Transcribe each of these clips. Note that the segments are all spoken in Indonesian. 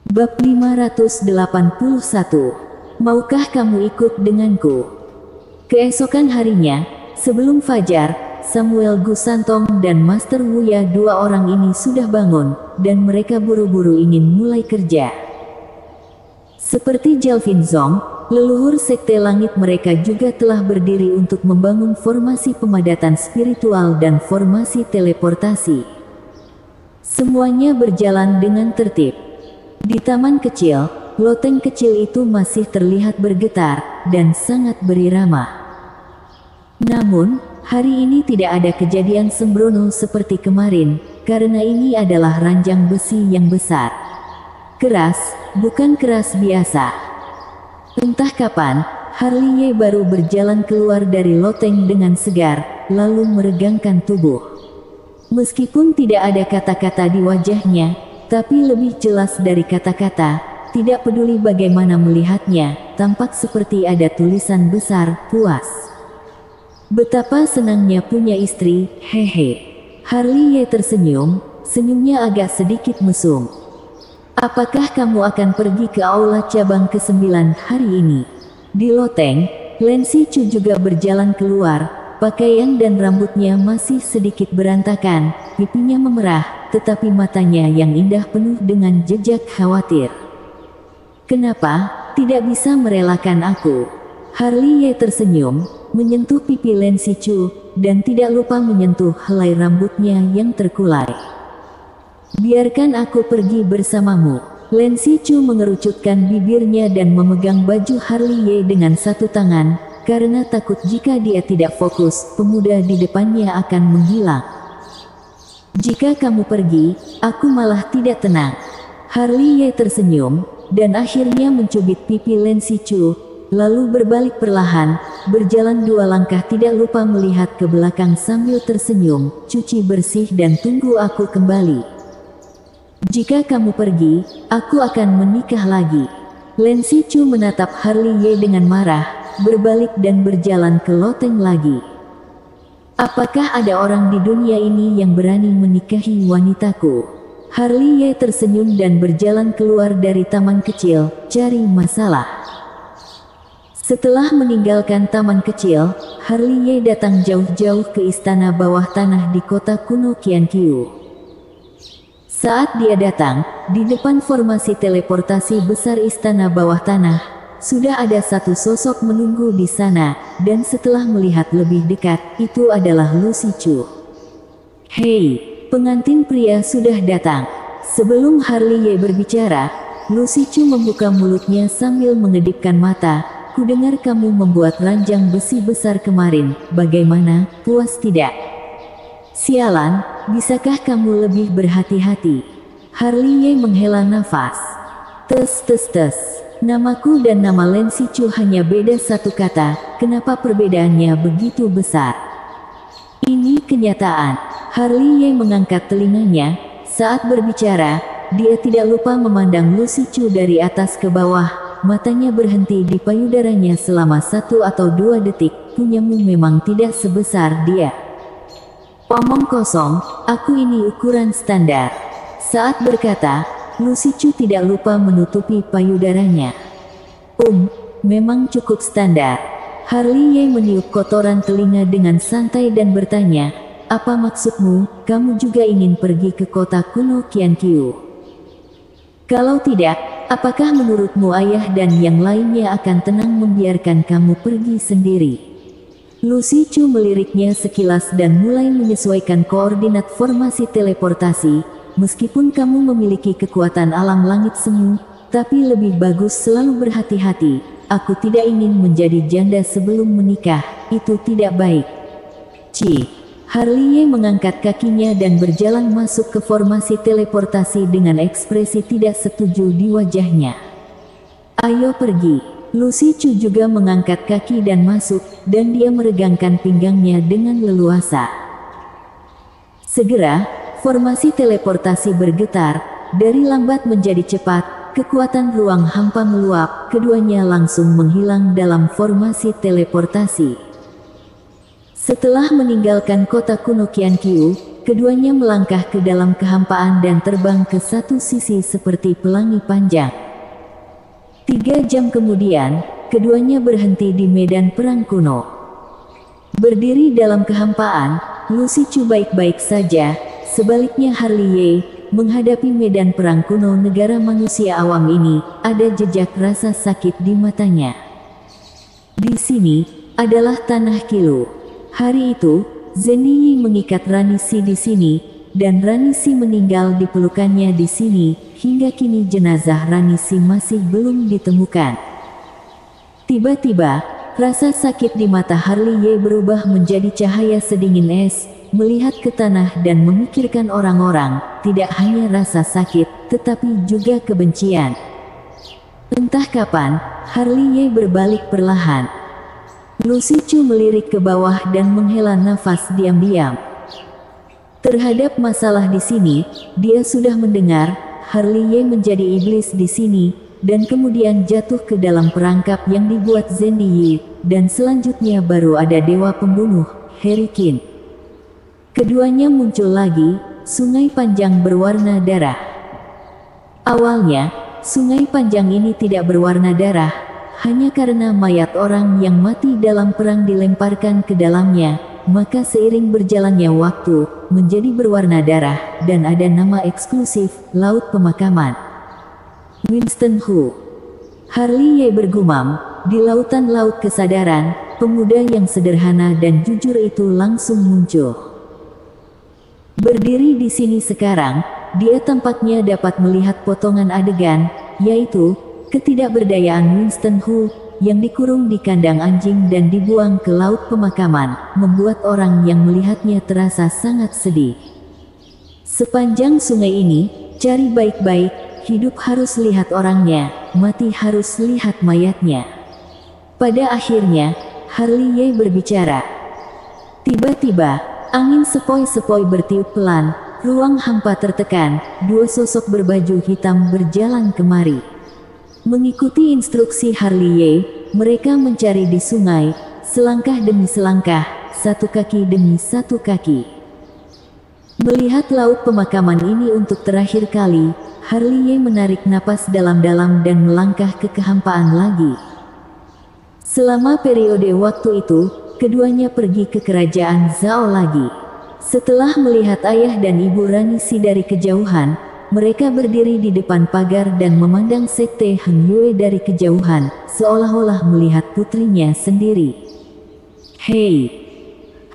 Bab 581. Maukah kamu ikut denganku? Keesokan harinya, sebelum fajar, Samuel Gusantong dan Master Wuya, dua orang ini sudah bangun, dan mereka buru-buru ingin mulai kerja. Seperti Jalvin Zong, leluhur Sekte Langit, mereka juga telah berdiri untuk membangun formasi pemadatan spiritual dan formasi teleportasi. Semuanya berjalan dengan tertib. Di taman kecil, loteng kecil itu masih terlihat bergetar dan sangat berirama. Namun, hari ini tidak ada kejadian sembrono seperti kemarin, karena ini adalah ranjang besi yang besar. Keras, bukan keras biasa. Entah kapan, Harley Ye baru berjalan keluar dari loteng dengan segar, lalu meregangkan tubuh. Meskipun tidak ada kata-kata di wajahnya, tapi lebih jelas dari kata-kata, tidak peduli bagaimana melihatnya, tampak seperti ada tulisan besar, puas. Betapa senangnya punya istri, hehe. Harley Ye tersenyum, senyumnya agak sedikit mesum. Apakah kamu akan pergi ke aula cabang ke-9 hari ini? Di loteng, Len Si Chu juga berjalan keluar, pakaian dan rambutnya masih sedikit berantakan, pipinya memerah, tetapi matanya yang indah penuh dengan jejak khawatir. Kenapa tidak bisa merelakan aku? Harley Ye tersenyum, menyentuh pipi Len Si Chu, dan tidak lupa menyentuh helai rambutnya yang terkulai. Biarkan aku pergi bersamamu. Len Si Chu mengerucutkan bibirnya dan memegang baju Harley Ye dengan satu tangan, karena takut jika dia tidak fokus, pemuda di depannya akan menghilang. Jika kamu pergi, aku malah tidak tenang. Harley Ye tersenyum, dan akhirnya mencubit pipi Len Si Chu, lalu berbalik perlahan, berjalan 2 langkah tidak lupa melihat ke belakang sambil tersenyum, cuci bersih dan tunggu aku kembali. Jika kamu pergi, aku akan menikah lagi. Len Si Chu menatap Harley Ye dengan marah, berbalik dan berjalan ke loteng lagi. Apakah ada orang di dunia ini yang berani menikahi wanitaku? Harley Ye tersenyum dan berjalan keluar dari taman kecil, cari masalah. Setelah meninggalkan taman kecil, Harley Ye datang jauh-jauh ke istana bawah tanah di kota kuno Qianqiu. Saat dia datang, di depan formasi teleportasi besar istana bawah tanah, sudah ada satu sosok menunggu di sana, dan setelah melihat lebih dekat, itu adalah Lu Si Chu. Hei, pengantin pria sudah datang. Sebelum Harley Ye berbicara, Lu Si Chu membuka mulutnya sambil mengedipkan mata. Kudengar kamu membuat ranjang besi besar kemarin, bagaimana, puas tidak? Sialan, bisakah kamu lebih berhati-hati? Harley Ye menghela nafas. Tes. Namaku dan nama Len Si Chu hanya beda satu kata, kenapa perbedaannya begitu besar? Ini kenyataan. Harley Ye mengangkat telinganya, saat berbicara, dia tidak lupa memandang Lu Si Chu dari atas ke bawah, matanya berhenti di payudaranya selama 1 atau 2 detik, punyamu memang tidak sebesar dia. Omong kosong, aku ini ukuran standar. Saat berkata, Lu Si Chu tidak lupa menutupi payudaranya. Memang cukup standar. Harley Ye meniup kotoran telinga dengan santai dan bertanya, apa maksudmu, kamu juga ingin pergi ke kota kuno Qianqiu? Kalau tidak, apakah menurutmu ayah dan yang lainnya akan tenang membiarkan kamu pergi sendiri? Lu Si Chu meliriknya sekilas dan mulai menyesuaikan koordinat formasi teleportasi. Meskipun kamu memiliki kekuatan alam langit semu, tapi lebih bagus selalu berhati-hati. Aku tidak ingin menjadi janda sebelum menikah, itu tidak baik. Harley Ye mengangkat kakinya dan berjalan masuk ke formasi teleportasi dengan ekspresi tidak setuju di wajahnya. Ayo pergi. Lu Si Chu juga mengangkat kaki dan masuk, dan dia meregangkan pinggangnya dengan leluasa. Segera, formasi teleportasi bergetar, dari lambat menjadi cepat, kekuatan ruang hampa meluap, keduanya langsung menghilang dalam formasi teleportasi. Setelah meninggalkan kota kuno Qianqiu, keduanya melangkah ke dalam kehampaan dan terbang ke satu sisi seperti pelangi panjang. 3 jam kemudian, keduanya berhenti di medan perang kuno. Berdiri dalam kehampaan, Lucy Chu baik-baik saja, sebaliknya Harley Ye, menghadapi medan perang kuno negara manusia awam ini, ada jejak rasa sakit di matanya. Di sini, adalah tanah Kilu. Hari itu, Zhendy Yi mengikat Rani Si di sini, dan Rani Si meninggal di pelukannya di sini, hingga kini jenazah Rani Si masih belum ditemukan. Tiba-tiba, rasa sakit di mata Harley Ye berubah menjadi cahaya sedingin es, melihat ke tanah dan memikirkan orang-orang, tidak hanya rasa sakit, tetapi juga kebencian. Entah kapan, Harley Ye berbalik perlahan. Lucy Chu melirik ke bawah dan menghela nafas diam-diam. Terhadap masalah di sini, dia sudah mendengar, Harley Ye menjadi iblis di sini, dan kemudian jatuh ke dalam perangkap yang dibuat Zhendy Yi, dan selanjutnya baru ada dewa pembunuh, Harry Qin. Keduanya muncul lagi, sungai panjang berwarna darah. Awalnya, sungai panjang ini tidak berwarna darah, hanya karena mayat orang yang mati dalam perang dilemparkan ke dalamnya, maka seiring berjalannya waktu, menjadi berwarna darah, dan ada nama eksklusif, Laut Pemakaman. Winston Hu. Harley Ye bergumam, di lautan laut kesadaran, pemuda yang sederhana dan jujur itu langsung muncul. Berdiri di sini sekarang, dia tampaknya dapat melihat potongan adegan, yaitu ketidakberdayaan Winston Hu, yang dikurung di kandang anjing dan dibuang ke laut pemakaman, membuat orang yang melihatnya terasa sangat sedih. Sepanjang sungai ini, cari baik-baik, hidup harus lihat orangnya, mati harus lihat mayatnya. Pada akhirnya, Harley Ye berbicara. Tiba-tiba, angin sepoi-sepoi bertiup pelan, ruang hampa tertekan, 2 sosok berbaju hitam berjalan kemari. Mengikuti instruksi Harley Ye, mereka mencari di sungai, selangkah demi selangkah, 1 kaki demi 1 kaki. Melihat laut pemakaman ini untuk terakhir kali, Harley Ye menarik napas dalam-dalam dan melangkah ke kehampaan lagi. Selama periode waktu itu, keduanya pergi ke kerajaan Zhao lagi. Setelah melihat ayah dan ibu Rani Si dari kejauhan, mereka berdiri di depan pagar dan memandang sekte Heng Yue dari kejauhan, seolah-olah melihat putrinya sendiri. Hei!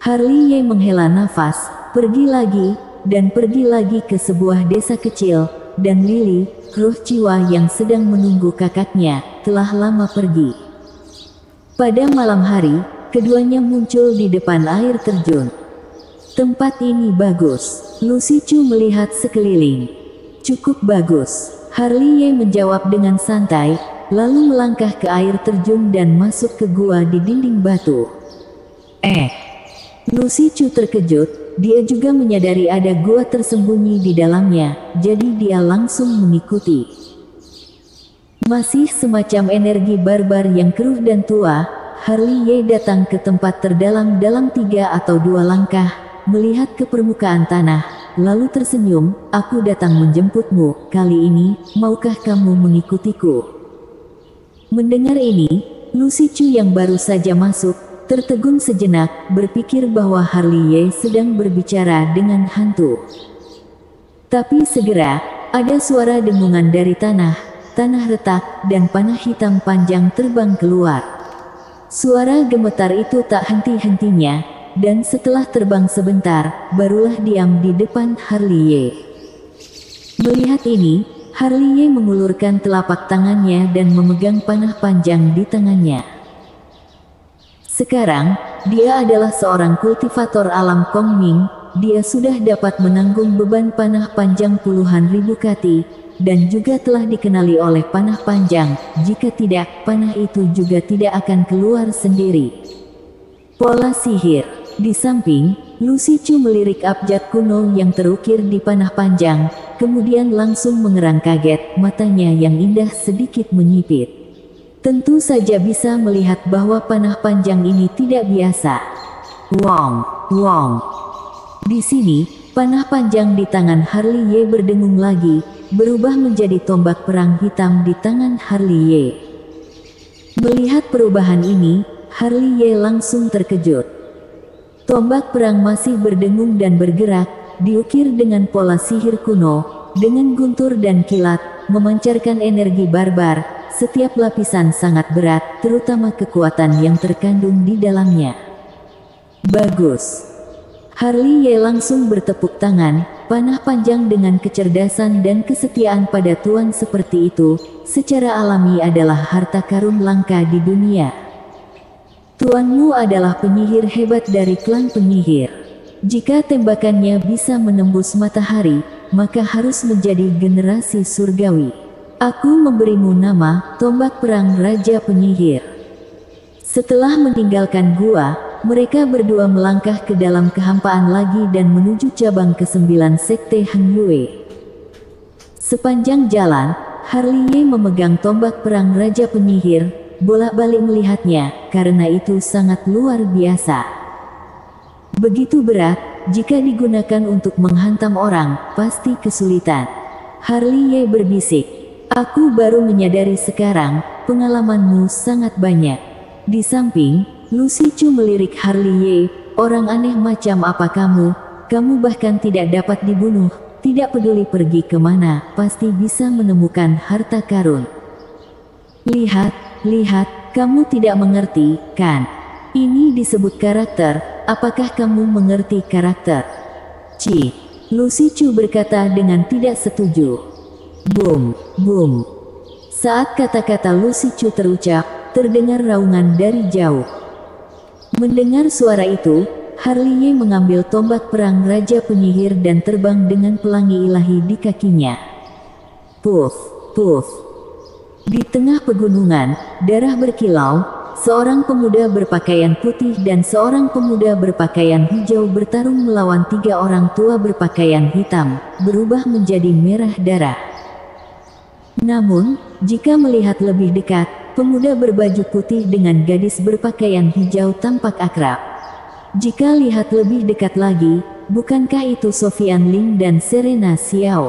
Harley Ye menghela nafas, pergi lagi, dan pergi lagi ke sebuah desa kecil, dan Lily, roh jiwa yang sedang menunggu kakaknya, telah lama pergi. Pada malam hari, keduanya muncul di depan air terjun. Tempat ini bagus. Lucy Chu melihat sekeliling. Cukup bagus. Harley Ye menjawab dengan santai, lalu melangkah ke air terjun dan masuk ke gua di dinding batu. Lucy Chu terkejut, dia juga menyadari ada gua tersembunyi di dalamnya, jadi dia langsung mengikuti. Masih semacam energi barbar yang keruh dan tua, Harley Ye datang ke tempat terdalam dalam 3 atau 2 langkah, melihat ke permukaan tanah, lalu tersenyum, aku datang menjemputmu, kali ini, maukah kamu mengikutiku? Mendengar ini, Lucy Chu yang baru saja masuk, tertegun sejenak, berpikir bahwa Harley Ye sedang berbicara dengan hantu. Tapi segera, ada suara dengungan dari tanah retak, dan panah hitam panjang terbang keluar. Suara gemetar itu tak henti-hentinya, dan setelah terbang sebentar, barulah diam di depan Harley Ye. Melihat ini, Harley Ye mengulurkan telapak tangannya dan memegang panah panjang di tangannya. Sekarang, dia adalah seorang kultivator alam Kong Ming, dia sudah dapat menanggung beban panah panjang puluhan ribu kati, dan juga telah dikenali oleh panah panjang, jika tidak, panah itu juga tidak akan keluar sendiri. Pola sihir. Di samping, Lucy Chu melirik abjad kuno yang terukir di panah panjang, kemudian langsung mengerang kaget, matanya yang indah sedikit menyipit. Tentu saja bisa melihat bahwa panah panjang ini tidak biasa. Wong. Di sini, Panah panjang di tangan Harley Ye berdengung lagi, berubah menjadi tombak perang hitam di tangan Harley Ye. Melihat perubahan ini, Harley Ye langsung terkejut. Tombak perang masih berdengung dan bergerak, diukir dengan pola sihir kuno, dengan guntur dan kilat, memancarkan energi barbar. Setiap lapisan sangat berat, terutama kekuatan yang terkandung di dalamnya. Bagus. Harley Ye langsung bertepuk tangan. Panah panjang dengan kecerdasan dan kesetiaan pada tuan seperti itu, secara alami adalah harta karun langka di dunia. Tuanmu adalah penyihir hebat dari klan penyihir. Jika tembakannya bisa menembus matahari, maka harus menjadi generasi surgawi. Aku memberimu nama, Tombak Perang Raja Penyihir. Setelah meninggalkan gua, mereka berdua melangkah ke dalam kehampaan lagi dan menuju cabang ke-9 Sekte Heng Yue. Sepanjang jalan, Harley Ye memegang tombak perang Raja Penyihir, bolak-balik melihatnya, karena itu sangat luar biasa. Begitu berat, jika digunakan untuk menghantam orang, pasti kesulitan. Harley Ye berbisik, "Aku baru menyadari sekarang, pengalamanmu sangat banyak." Di samping, Lucy Chu melirik Harley Ye, "Orang aneh macam apa kamu? Kamu bahkan tidak dapat dibunuh, tidak peduli pergi kemana, pasti bisa menemukan harta karun." Lihat, kamu tidak mengerti, kan? Ini disebut karakter, apakah kamu mengerti karakter? Lucy Chu berkata dengan tidak setuju. Boom, boom. Saat kata-kata Lucy Chu terucap, terdengar raungan dari jauh. Mendengar suara itu, Harley Ye mengambil tombak perang Raja Penyihir dan terbang dengan pelangi ilahi di kakinya. Puff, puff. Di tengah pegunungan, darah berkilau, seorang pemuda berpakaian putih dan seorang pemuda berpakaian hijau bertarung melawan 3 orang tua berpakaian hitam, berubah menjadi merah darah. Namun, jika melihat lebih dekat, pemuda berbaju putih dengan gadis berpakaian hijau tampak akrab. Jika lihat lebih dekat lagi, bukankah itu Sofian Ling dan Serena Xiao?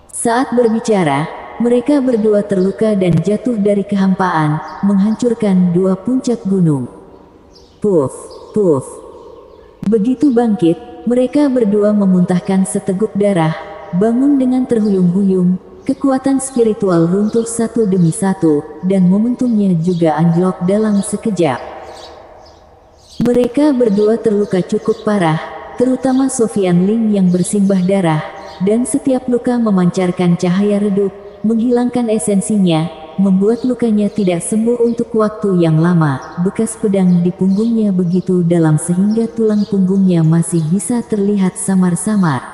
Saat berbicara, mereka berdua terluka dan jatuh dari kehampaan, menghancurkan 2 puncak gunung. Puff, puff. Begitu bangkit, mereka berdua memuntahkan seteguk darah, bangun dengan terhuyung-huyung. Kekuatan spiritual runtuh satu demi satu, dan momentumnya juga anjlok dalam sekejap. Mereka berdua terluka cukup parah, terutama Sofian Ling yang bersimbah darah, dan setiap luka memancarkan cahaya redup, menghilangkan esensinya, membuat lukanya tidak sembuh untuk waktu yang lama. Bekas pedang di punggungnya begitu dalam sehingga tulang punggungnya masih bisa terlihat samar-samar.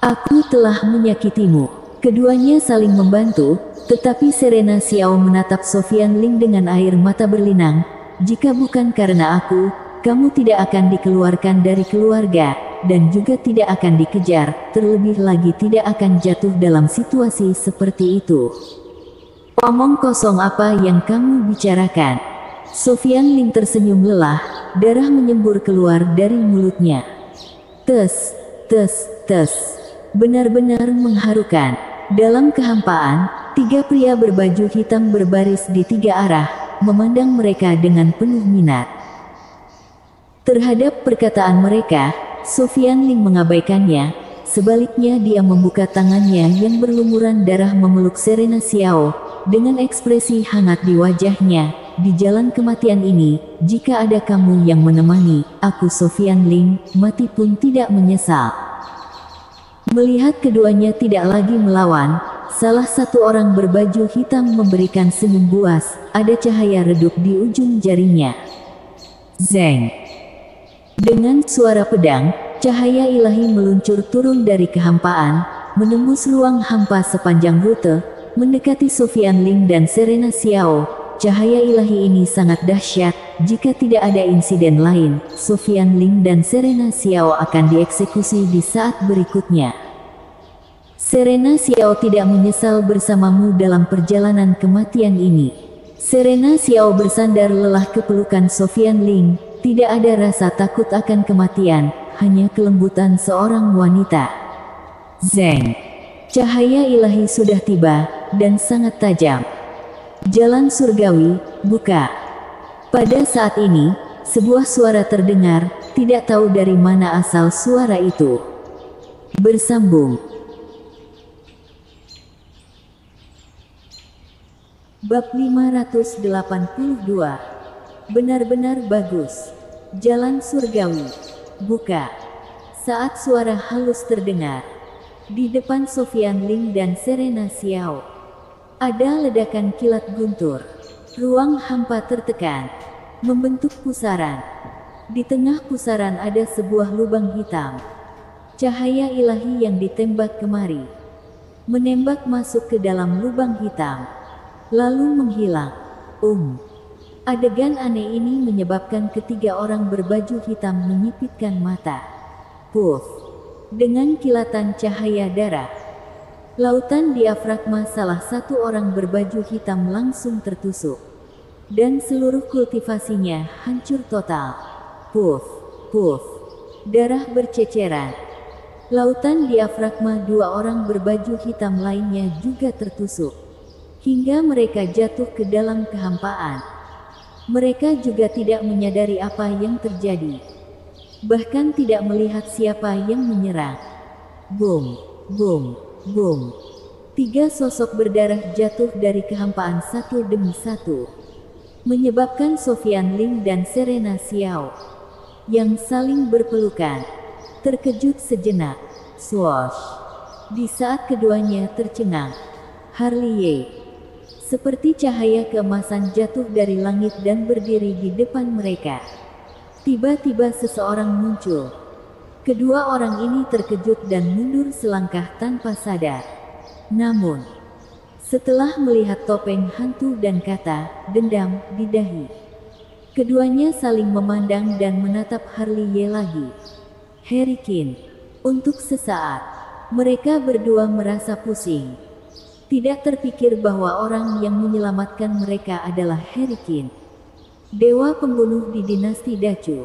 "Aku telah menyakitimu." Keduanya saling membantu, tetapi Serena Xiao menatap Sofian Ling dengan air mata berlinang. "Jika bukan karena aku, kamu tidak akan dikeluarkan dari keluarga, dan juga tidak akan dikejar, terlebih lagi tidak akan jatuh dalam situasi seperti itu." "Omong kosong apa yang kamu bicarakan?" Sofian Ling tersenyum lelah, darah menyembur keluar dari mulutnya. Tes, tes, tes. Benar-benar mengharukan. Dalam kehampaan, 3 pria berbaju hitam berbaris di 3 arah, memandang mereka dengan penuh minat. Terhadap perkataan mereka, Sofian Ling mengabaikannya, sebaliknya dia membuka tangannya yang berlumuran darah memeluk Serena Xiao, dengan ekspresi hangat di wajahnya. "Di jalan kematian ini, jika ada kamu yang menemani, aku Sofian Ling, mati pun tidak menyesal." Melihat keduanya tidak lagi melawan, salah satu orang berbaju hitam memberikan senyum buas, ada cahaya redup di ujung jarinya. Zeng. Dengan suara pedang, cahaya ilahi meluncur turun dari kehampaan, menembus ruang hampa sepanjang rute, mendekati Sofian Ling dan Serena Xiao. Cahaya ilahi ini sangat dahsyat, jika tidak ada insiden lain, Sofian Ling dan Serena Xiao akan dieksekusi di saat berikutnya. Serena Xiao tidak menyesal bersamamu dalam perjalanan kematian ini. Serena Xiao bersandar lelah ke pelukan Sofian Ling, tidak ada rasa takut akan kematian, hanya kelembutan seorang wanita. Zeng. Cahaya ilahi sudah tiba, dan sangat tajam. Jalan surgawi, buka. Pada saat ini, sebuah suara terdengar, tidak tahu dari mana asal suara itu. Bersambung. Bab 582. Benar-benar bagus. Jalan surgawi, buka. Saat suara halus terdengar, di depan Sofian Ling dan Serena Xiao, ada ledakan kilat guntur. Ruang hampa tertekan, membentuk pusaran. Di tengah pusaran ada sebuah lubang hitam. Cahaya ilahi yang ditembak kemari, menembak masuk ke dalam lubang hitam, lalu menghilang. Adegan aneh ini menyebabkan ketiga orang berbaju hitam menyipitkan mata. Puff. Dengan kilatan cahaya darah, lautan diafragma salah satu orang berbaju hitam langsung tertusuk, dan seluruh kultivasinya hancur total. Puff, puff. Darah berceceran. Lautan diafragma dua orang berbaju hitam lainnya juga tertusuk, hingga mereka jatuh ke dalam kehampaan. Mereka juga tidak menyadari apa yang terjadi, bahkan tidak melihat siapa yang menyerang. Boom, boom, boom. Tiga sosok berdarah jatuh dari kehampaan satu demi satu, menyebabkan Sofian Ling dan Serena Xiao, yang saling berpelukan, terkejut sejenak. Swoosh. Di saat keduanya tercengang, Harley Ye, seperti cahaya keemasan, jatuh dari langit dan berdiri di depan mereka. Tiba-tiba seseorang muncul. Kedua orang ini terkejut dan mundur selangkah tanpa sadar. Namun, setelah melihat topeng hantu dan kata "dendam" di dahi, keduanya saling memandang dan menatap Harley Ye lagi. Harry Qin. Untuk sesaat, mereka berdua merasa pusing. Tidak terpikir bahwa orang yang menyelamatkan mereka adalah Harry Qin, dewa pembunuh di dinasti Dacu,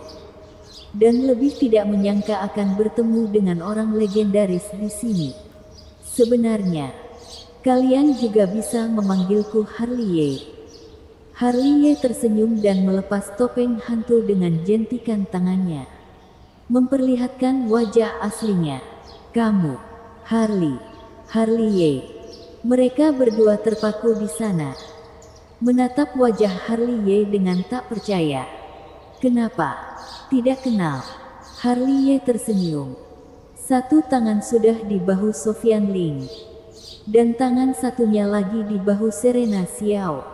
dan lebih tidak menyangka akan bertemu dengan orang legendaris di sini. Sebenarnya, kalian juga bisa memanggilku Harley Ye. Harley Ye tersenyum dan melepas topeng hantu dengan jentikan tangannya, memperlihatkan wajah aslinya. Kamu, Harley Ye. Mereka berdua terpaku di sana, menatap wajah Harley Ye dengan tak percaya. Kenapa? Tidak kenal. Harley Ye tersenyum. Satu tangan sudah di bahu Sofian Ling, dan tangan satunya lagi di bahu Serena Xiao.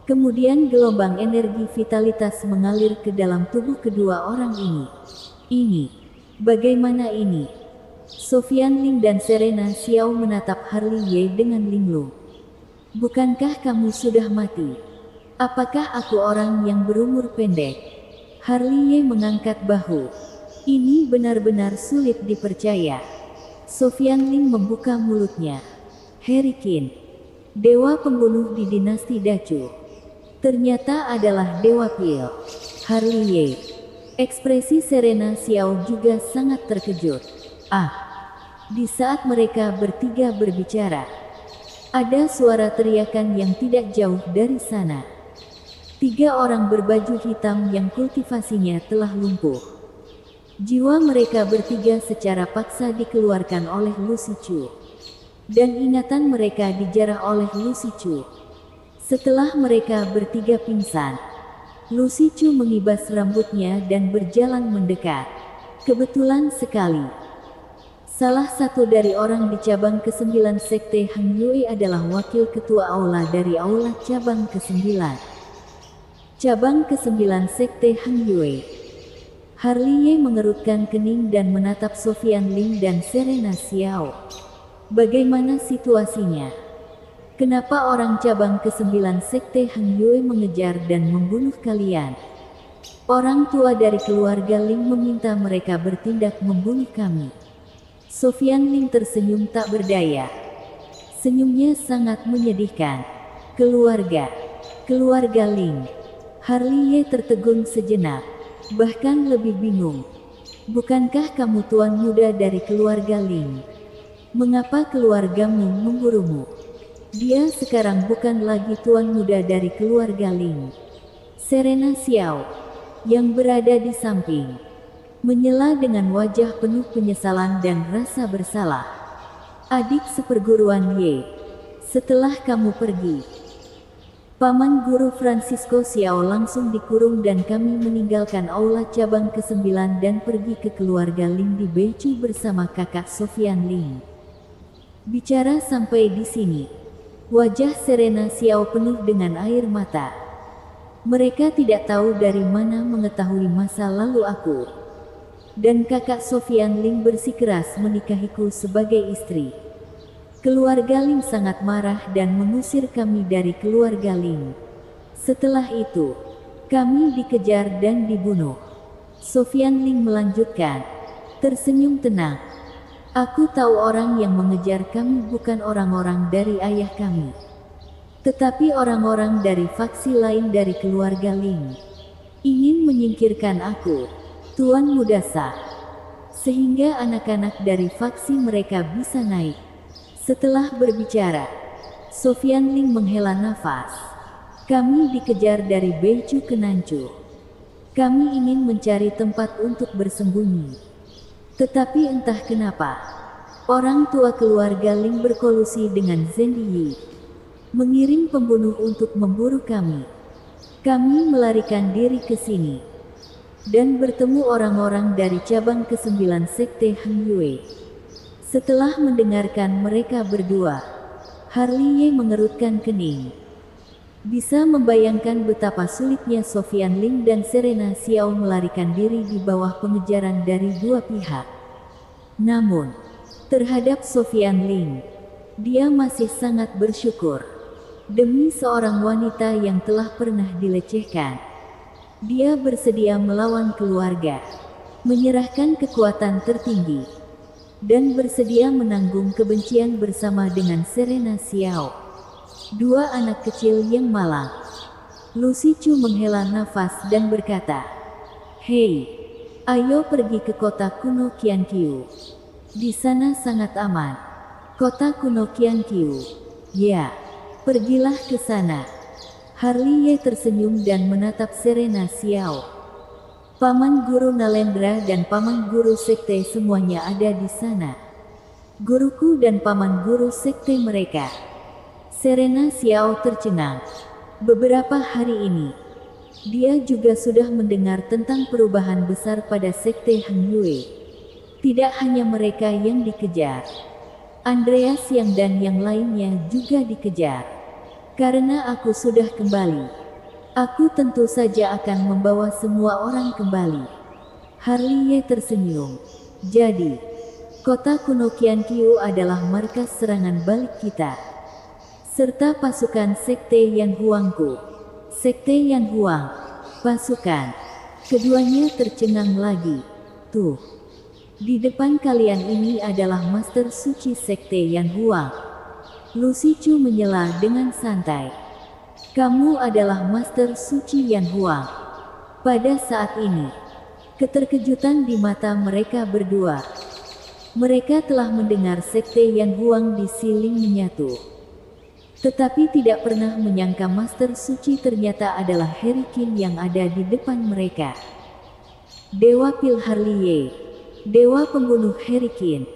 Kemudian gelombang energi vitalitas mengalir ke dalam tubuh kedua orang ini. Bagaimana ini? Sofian Ling dan Serena Xiao menatap Harley Ye dengan linglung. Bukankah kamu sudah mati? Apakah aku orang yang berumur pendek? Harley Ye mengangkat bahu. Ini benar-benar sulit dipercaya. Sofian Ling membuka mulutnya. Harry Qin, dewa pembunuh di dinasti Dacu, ternyata adalah dewa pil. Harley Ye. Ekspresi Serena Xiao juga sangat terkejut. Di saat mereka bertiga berbicara, ada suara teriakan yang tidak jauh dari sana. Tiga orang berbaju hitam yang kultivasinya telah lumpuh. Jiwa mereka bertiga secara paksa dikeluarkan oleh Lucy Chu, dan ingatan mereka dijarah oleh Lucy Chu. Setelah mereka bertiga pingsan, Lucy Chu mengibas rambutnya dan berjalan mendekat. Kebetulan sekali, salah satu dari orang di cabang ke-9 Sekte Hang Yue adalah wakil ketua aula dari aula cabang ke-9. Cabang ke-9 Sekte Hang Yue. Harley Ye mengerutkan kening dan menatap Sofian Ling dan Serena Xiao. Bagaimana situasinya? Kenapa orang cabang ke-9 Sekte Hang Yue mengejar dan membunuh kalian? Orang tua dari keluarga Ling meminta mereka bertindak membunuh kami. Sofian Ling tersenyum tak berdaya. Senyumnya sangat menyedihkan. Keluarga Ling. Harley Ye tertegun sejenak, bahkan lebih bingung. Bukankah kamu tuan muda dari keluarga Ling? Mengapa keluargamu memburumu? Dia sekarang bukan lagi tuan muda dari keluarga Ling. Serena Xiao, yang berada di samping, menyela dengan wajah penuh penyesalan dan rasa bersalah. Adik seperguruan Ye, setelah kamu pergi, Paman Guru Francisco Xiao langsung dikurung dan kami meninggalkan aula cabang ke-9 dan pergi ke keluarga Ling di Beicu bersama kakak Sofian Ling. Bicara sampai di sini, wajah Serena Xiao penuh dengan air mata. Mereka tidak tahu dari mana mengetahui masa lalu aku. Dan kakak Sofian Ling bersikeras menikahiku sebagai istri. Keluarga Ling sangat marah dan mengusir kami dari keluarga Ling. Setelah itu, kami dikejar dan dibunuh. Sofian Ling melanjutkan, tersenyum tenang. Aku tahu orang yang mengejar kami bukan orang-orang dari ayah kami, tetapi orang-orang dari faksi lain dari keluarga Ling. Ingin menyingkirkan aku, Tuan Muda Sah, sehingga anak-anak dari faksi mereka bisa naik. Setelah berbicara, Sofian Ling menghela nafas. Kami dikejar dari Beicu ke Nancu. Kami ingin mencari tempat untuk bersembunyi. Tetapi entah kenapa, orang tua keluarga Ling berkolusi dengan Zendi Yi, mengirim pembunuh untuk memburu kami. Kami melarikan diri ke sini, dan bertemu orang-orang dari cabang ke-9 Sekte Heng Yue. Setelah mendengarkan mereka berdua, Harley Ye mengerutkan kening. Bisa membayangkan betapa sulitnya Sofian Ling dan Serena Xiao melarikan diri di bawah pengejaran dari dua pihak. Namun, terhadap Sofian Ling, dia masih sangat bersyukur. Demi seorang wanita yang telah pernah dilecehkan, dia bersedia melawan keluarga, menyerahkan kekuatan tertinggi, dan bersedia menanggung kebencian bersama dengan Serena Xiao, dua anak kecil yang malang. Lucy Chu menghela nafas dan berkata, "Hei, ayo pergi ke kota kuno Qianqiu. Di sana sangat aman." Kota kuno Qianqiu. Ya, pergilah ke sana. Harley Ye tersenyum dan menatap Serena Xiao. Paman Guru Nalendra dan Paman Guru Sekte semuanya ada di sana. Guruku dan Paman Guru Sekte mereka. Serena Xiao tercengang. Beberapa hari ini, dia juga sudah mendengar tentang perubahan besar pada Sekte Heng Yue. Tidak hanya mereka yang dikejar, Andreas Yang dan yang lainnya juga dikejar. Karena aku sudah kembali, aku tentu saja akan membawa semua orang kembali. Harley Ye tersenyum. Jadi, kota kuno Qianqiu adalah markas serangan balik kita, serta pasukan Sekte Yan Huangku. Sekte Yan Huang, pasukan. Keduanya tercengang lagi. Tuh, di depan kalian ini adalah Master Suci Sekte Yan Huang. Lucy Chu menyela dengan santai. Kamu adalah Master Suci Yan Huang. Pada saat ini, keterkejutan di mata mereka berdua. Mereka telah mendengar Sekte Yan Huang di Siling menyatu, tetapi tidak pernah menyangka Master Suci ternyata adalah Harry Qin yang ada di depan mereka. Dewa Pil Harley Ye, Dewa Pembunuh Harry Qin,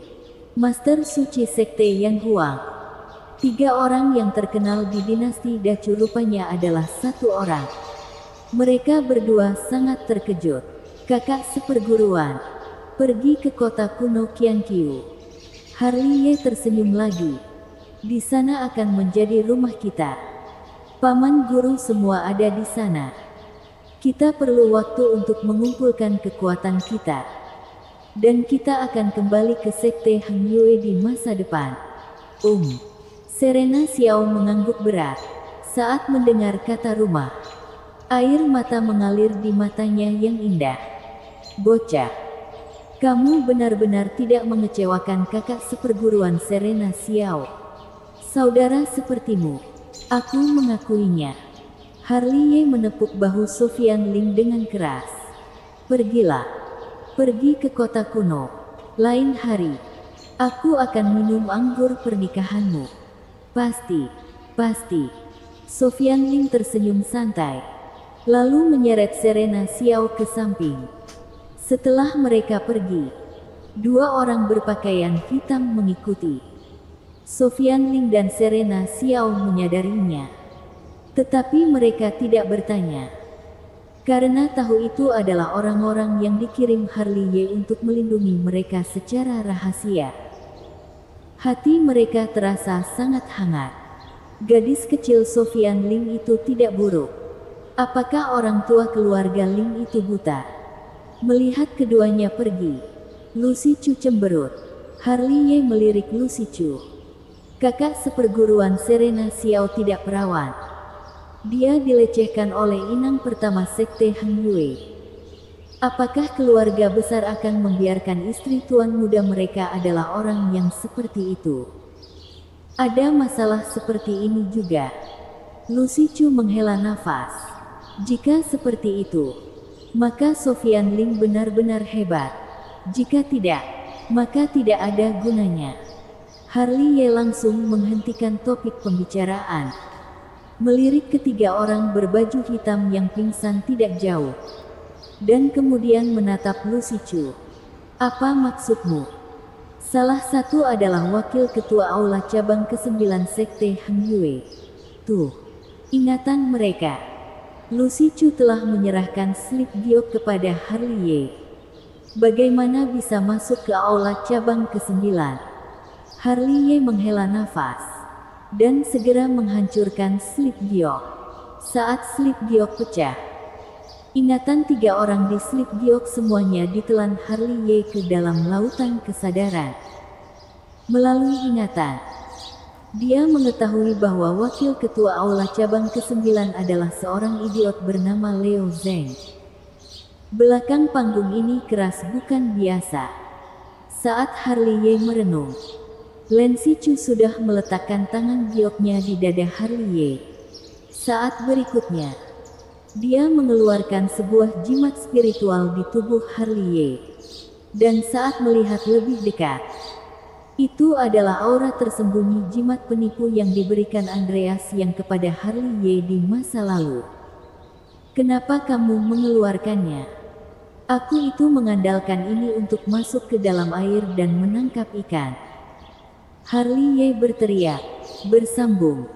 Master Suci Sekte Yan Huang. Tiga orang yang terkenal di dinasti Dacu rupanya adalah satu orang. Mereka berdua sangat terkejut. Kakak seperguruan, pergi ke kota kuno Qianqiu. Harley Ye tersenyum lagi. Di sana akan menjadi rumah kita. Paman Guru semua ada di sana. Kita perlu waktu untuk mengumpulkan kekuatan kita. Dan kita akan kembali ke Sekte Heng Yue di masa depan. Serena Xiao mengangguk berat saat mendengar kata rumah. Air mata mengalir di matanya yang indah. Bocah, kamu benar-benar tidak mengecewakan kakak seperguruan Serena Xiao. Saudara sepertimu, aku mengakuinya. Harley Ye menepuk bahu Sofian Ling dengan keras. Pergilah. Pergi ke kota kuno. Lain hari, aku akan minum anggur pernikahanmu. Pasti, pasti. Sofian Ling tersenyum santai, lalu menyeret Serena Xiao ke samping. Setelah mereka pergi, dua orang berpakaian hitam mengikuti. Sofian Ling dan Serena Xiao menyadarinya, tetapi mereka tidak bertanya. Karena tahu itu adalah orang-orang yang dikirim Harley Ye untuk melindungi mereka secara rahasia. Hati mereka terasa sangat hangat. Gadis kecil Sofian Ling itu tidak buruk. Apakah orang tua keluarga Ling itu buta? Melihat keduanya pergi, Lucy Chu cemberut. Harley Ye melirik Lucy Chu. Kakak seperguruan Serena Xiao tidak perawan. Dia dilecehkan oleh inang pertama sekte Hang Yue. Apakah keluarga besar akan membiarkan istri tuan muda mereka adalah orang yang seperti itu? Ada masalah seperti ini juga. Lucy Chu menghela nafas. Jika seperti itu, maka Sofian Ling benar-benar hebat. Jika tidak, maka tidak ada gunanya. Harley Ye langsung menghentikan topik pembicaraan. Melirik ketiga orang berbaju hitam yang pingsan tidak jauh. Dan kemudian menatap Lucy Chu. Apa maksudmu? Salah satu adalah wakil ketua aula cabang ke-9 sekte Hang Yue. Tuh, ingatan mereka. Lucy Chu telah menyerahkan slip giok kepada Harley Ye. Bagaimana bisa masuk ke aula cabang ke-9? Harley Ye menghela nafas dan segera menghancurkan slip giok. Saat slip giok pecah, ingatan tiga orang di slip giok semuanya ditelan Harley Ye ke dalam lautan kesadaran. Melalui ingatan, dia mengetahui bahwa wakil ketua aula cabang ke-9 adalah seorang idiot bernama Leo Zheng. Belakang panggung ini keras bukan biasa. Saat Harley Ye merenung, Lucy Chu sudah meletakkan tangan gioknya di dada Harley Ye. Saat berikutnya, dia mengeluarkan sebuah jimat spiritual di tubuh Harley Ye. Dan saat melihat lebih dekat, itu adalah aura tersembunyi jimat penipu yang diberikan Andreas yang kepada Harley Ye di masa lalu. Kenapa kamu mengeluarkannya? Aku itu mengandalkan ini untuk masuk ke dalam air dan menangkap ikan. Harley Ye berteriak, bersambung.